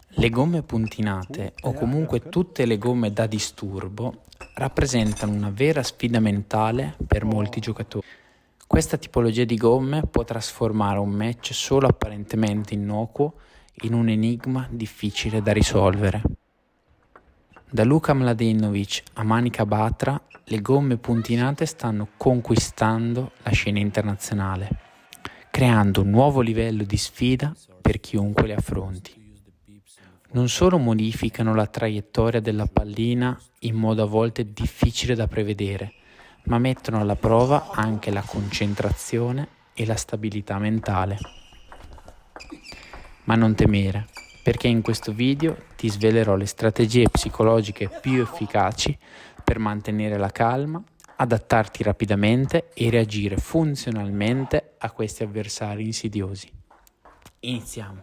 Le gomme puntinate, o comunque tutte le gomme da disturbo, rappresentano una vera sfida mentale per molti giocatori. Questa tipologia di gomme può trasformare un match solo apparentemente innocuo in un enigma difficile da risolvere. Da Luka Mladenovic a Manika Batra, le gomme puntinate stanno conquistando la scena internazionale, creando un nuovo livello di sfida per chiunque le affronti. Non solo modificano la traiettoria della pallina in modo a volte difficile da prevedere, ma mettono alla prova anche la concentrazione e la stabilità mentale. Ma non temere, perché in questo video ti svelerò le strategie psicologiche più efficaci per mantenere la calma, adattarti rapidamente e reagire funzionalmente a questi avversari insidiosi. Iniziamo!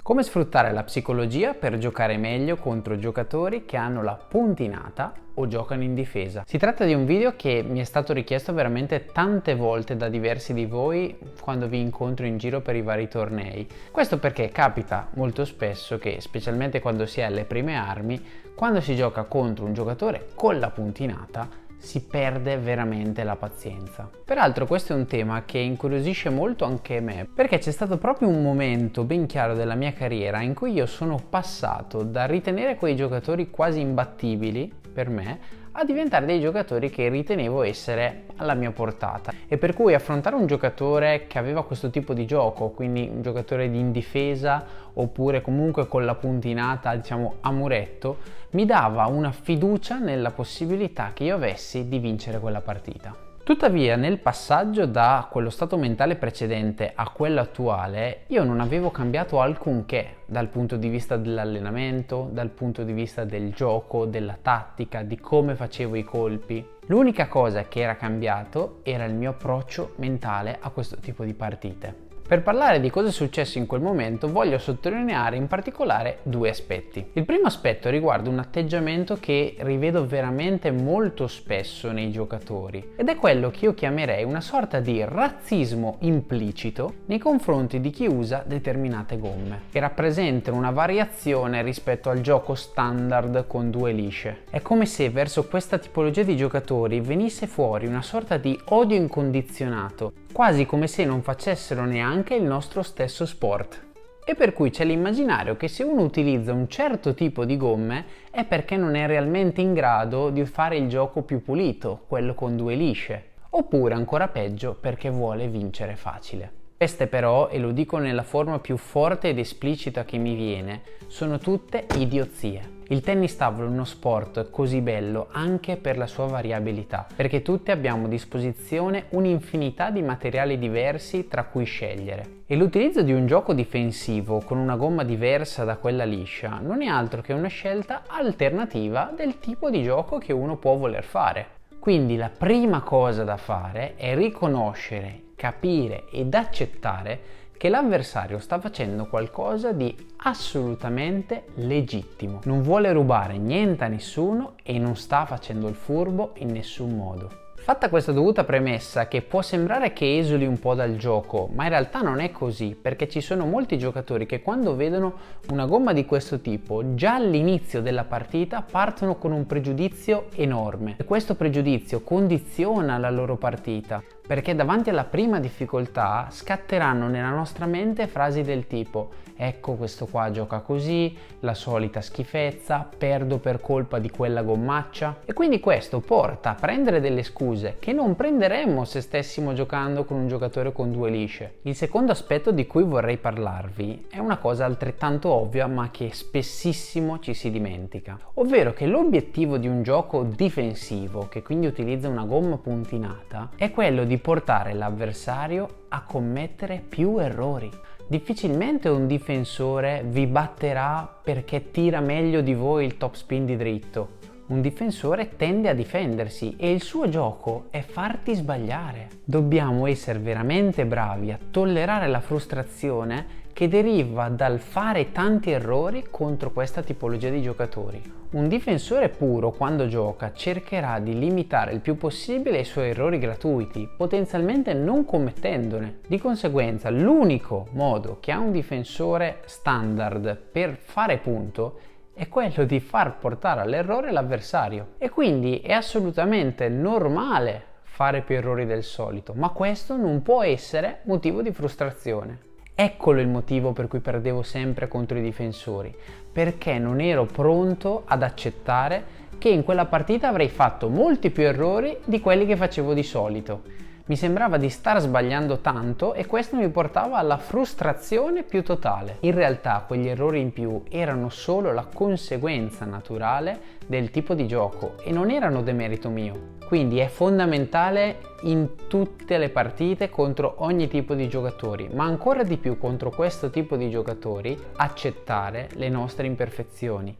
Come sfruttare la psicologia per giocare meglio contro giocatori che hanno la puntinata o giocano in difesa? Si tratta di un video che mi è stato richiesto veramente tante volte da diversi di voi quando vi incontro in giro per i vari tornei. Questo perché capita molto spesso che, specialmente quando si è alle prime armi, quando si gioca contro un giocatore con la puntinata, si perde veramente la pazienza. Peraltro questo è un tema che incuriosisce molto anche me, perché c'è stato proprio un momento ben chiaro della mia carriera in cui io sono passato da ritenere quei giocatori quasi imbattibili per me a diventare dei giocatori che ritenevo essere alla mia portata, e per cui affrontare un giocatore che aveva questo tipo di gioco, quindi un giocatore in difesa oppure comunque con la puntinata diciamo a muretto, mi dava una fiducia nella possibilità che io avessi di vincere quella partita. Tuttavia, nel passaggio da quello stato mentale precedente a quello attuale, io non avevo cambiato alcunché dal punto di vista dell'allenamento, dal punto di vista del gioco, della tattica, di come facevo i colpi. L'unica cosa che era cambiato era il mio approccio mentale a questo tipo di partite. Per parlare di cosa è successo in quel momento voglio sottolineare in particolare due aspetti. Il primo aspetto riguarda un atteggiamento che rivedo veramente molto spesso nei giocatori, ed è quello che io chiamerei una sorta di razzismo implicito nei confronti di chi usa determinate gomme, che rappresentano una variazione rispetto al gioco standard con due lisce. È come se verso questa tipologia di giocatori venisse fuori una sorta di odio incondizionato, quasi come se non facessero neanche il nostro stesso sport. E per cui c'è l'immaginario che se uno utilizza un certo tipo di gomme è perché non è realmente in grado di fare il gioco più pulito, quello con due lisce, oppure ancora peggio perché vuole vincere facile. Queste però, e lo dico nella forma più forte ed esplicita che mi viene, sono tutte idiozie. Il tennis tavolo è uno sport così bello anche per la sua variabilità, perché tutti abbiamo a disposizione un'infinità di materiali diversi tra cui scegliere. E l'utilizzo di un gioco difensivo con una gomma diversa da quella liscia non è altro che una scelta alternativa del tipo di gioco che uno può voler fare. Quindi la prima cosa da fare è riconoscere, capire ed accettare che l'avversario sta facendo qualcosa di assolutamente legittimo. Non vuole rubare niente a nessuno e non sta facendo il furbo in nessun modo. Fatta questa dovuta premessa, che può sembrare che esuli un po' dal gioco, ma in realtà non è così, perché ci sono molti giocatori che quando vedono una gomma di questo tipo, già all'inizio della partita partono con un pregiudizio enorme. E questo pregiudizio condiziona la loro partita, perché davanti alla prima difficoltà scatteranno nella nostra mente frasi del tipo: ecco, questo qua gioca così, la solita schifezza, perdo per colpa di quella gommaccia. E quindi questo porta a prendere delle scuse che non prenderemmo se stessimo giocando con un giocatore con due lisce. Il secondo aspetto di cui vorrei parlarvi è una cosa altrettanto ovvia ma che spessissimo ci si dimentica, ovvero che l'obiettivo di un gioco difensivo, che quindi utilizza una gomma puntinata, è quello di portare l'avversario a commettere più errori. Difficilmente un difensore vi batterà perché tira meglio di voi il top spin di dritto, Un difensore tende a difendersi e il suo gioco è farti sbagliare. Dobbiamo essere veramente bravi a tollerare la frustrazione che deriva dal fare tanti errori contro questa tipologia di giocatori. Un difensore puro, quando gioca, cercherà di limitare il più possibile i suoi errori gratuiti, potenzialmente non commettendone. Di conseguenza, l'unico modo che ha un difensore standard per fare punto è quello di far portare all'errore l'avversario. E quindi è assolutamente normale fare più errori del solito, ma questo non può essere motivo di frustrazione. Eccolo il motivo per cui perdevo sempre contro i difensori, perché non ero pronto ad accettare che in quella partita avrei fatto molti più errori di quelli che facevo di solito. Mi sembrava di star sbagliando tanto e questo mi portava alla frustrazione più totale. In realtà quegli errori in più erano solo la conseguenza naturale del tipo di gioco e non erano demerito mio. Quindi è fondamentale in tutte le partite contro ogni tipo di giocatori, ma ancora di più contro questo tipo di giocatori, accettare le nostre imperfezioni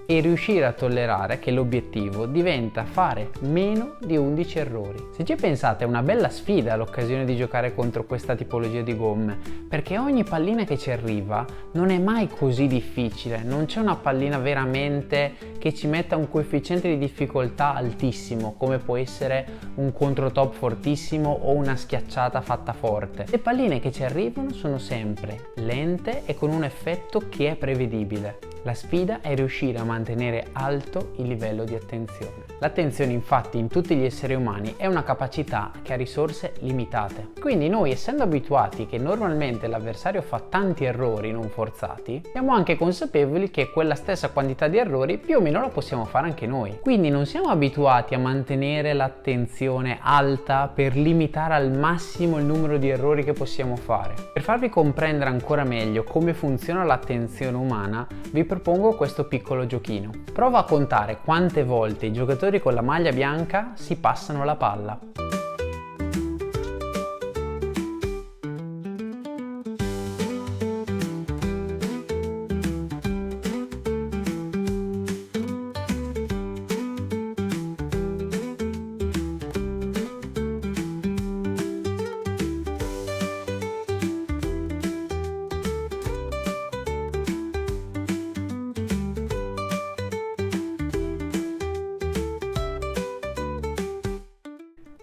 e riuscire a tollerare che l'obiettivo diventa fare meno di 11 errori. Se ci pensate è una bella sfida l'occasione di giocare contro questa tipologia di gomme, perché ogni pallina che ci arriva non è mai così difficile, non c'è una pallina veramente che ci metta un coefficiente di difficoltà altissimo, come può essere un controtop fortissimo o una schiacciata fatta forte. Le palline che ci arrivano sono sempre lente e con un effetto che è prevedibile. La sfida è riuscire a mantenere alto il livello di attenzione. L'attenzione infatti in tutti gli esseri umani è una capacità che ha risorse limitate. Quindi noi, essendo abituati che normalmente l'avversario fa tanti errori non forzati, siamo anche consapevoli che quella stessa quantità di errori più o meno la possiamo fare anche noi. Quindi non siamo abituati a mantenere l'attenzione alta per limitare al massimo il numero di errori che possiamo fare. Per farvi comprendere ancora meglio come funziona l'attenzione umana, vi propongo questo piccolo giochino. Prova a contare quante volte i giocatori con la maglia bianca si passano la palla.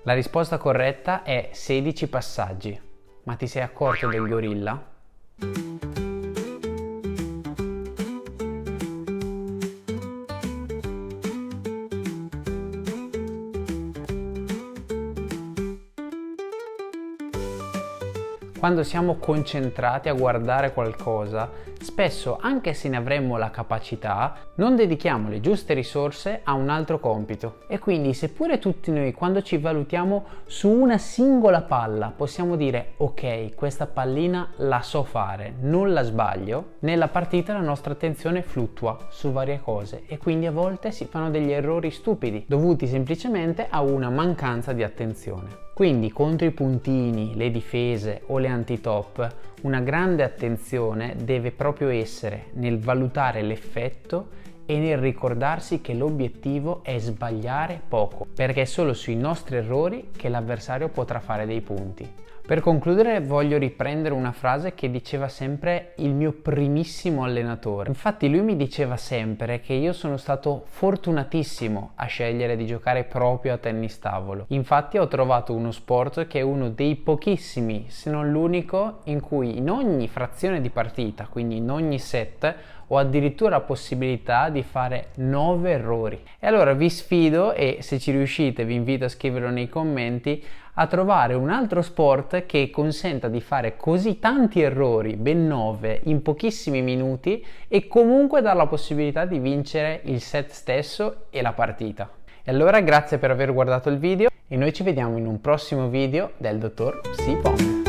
La risposta corretta è 16 passaggi. Ma ti sei accorto del gorilla? Quando siamo concentrati a guardare qualcosa, spesso, anche se ne avremmo la capacità, non dedichiamo le giuste risorse a un altro compito. E quindi, seppure tutti noi, quando ci valutiamo su una singola palla, possiamo dire ok, questa pallina la so fare, non la sbaglio, nella partita la nostra attenzione fluttua su varie cose e quindi a volte si fanno degli errori stupidi, dovuti semplicemente a una mancanza di attenzione. Quindi contro i puntini, le difese o le antitop, una grande attenzione deve proprio essere nel valutare l'effetto e nel ricordarsi che l'obiettivo è sbagliare poco, perché è solo sui nostri errori che l'avversario potrà fare dei punti. Per concludere voglio riprendere una frase che diceva sempre il mio primissimo allenatore. Infatti lui mi diceva sempre che io sono stato fortunatissimo a scegliere di giocare proprio a tennis tavolo. Infatti ho trovato uno sport che è uno dei pochissimi, se non l'unico, in cui in ogni frazione di partita, quindi in ogni set, ho addirittura la possibilità di fare 9 errori. E allora vi sfido, e se ci riuscite vi invito a scriverlo nei commenti, a trovare un altro sport che consenta di fare così tanti errori, ben 9, in pochissimi minuti e comunque dar la possibilità di vincere il set stesso e la partita. E allora grazie per aver guardato il video e noi ci vediamo in un prossimo video del Dottor Psi Pong.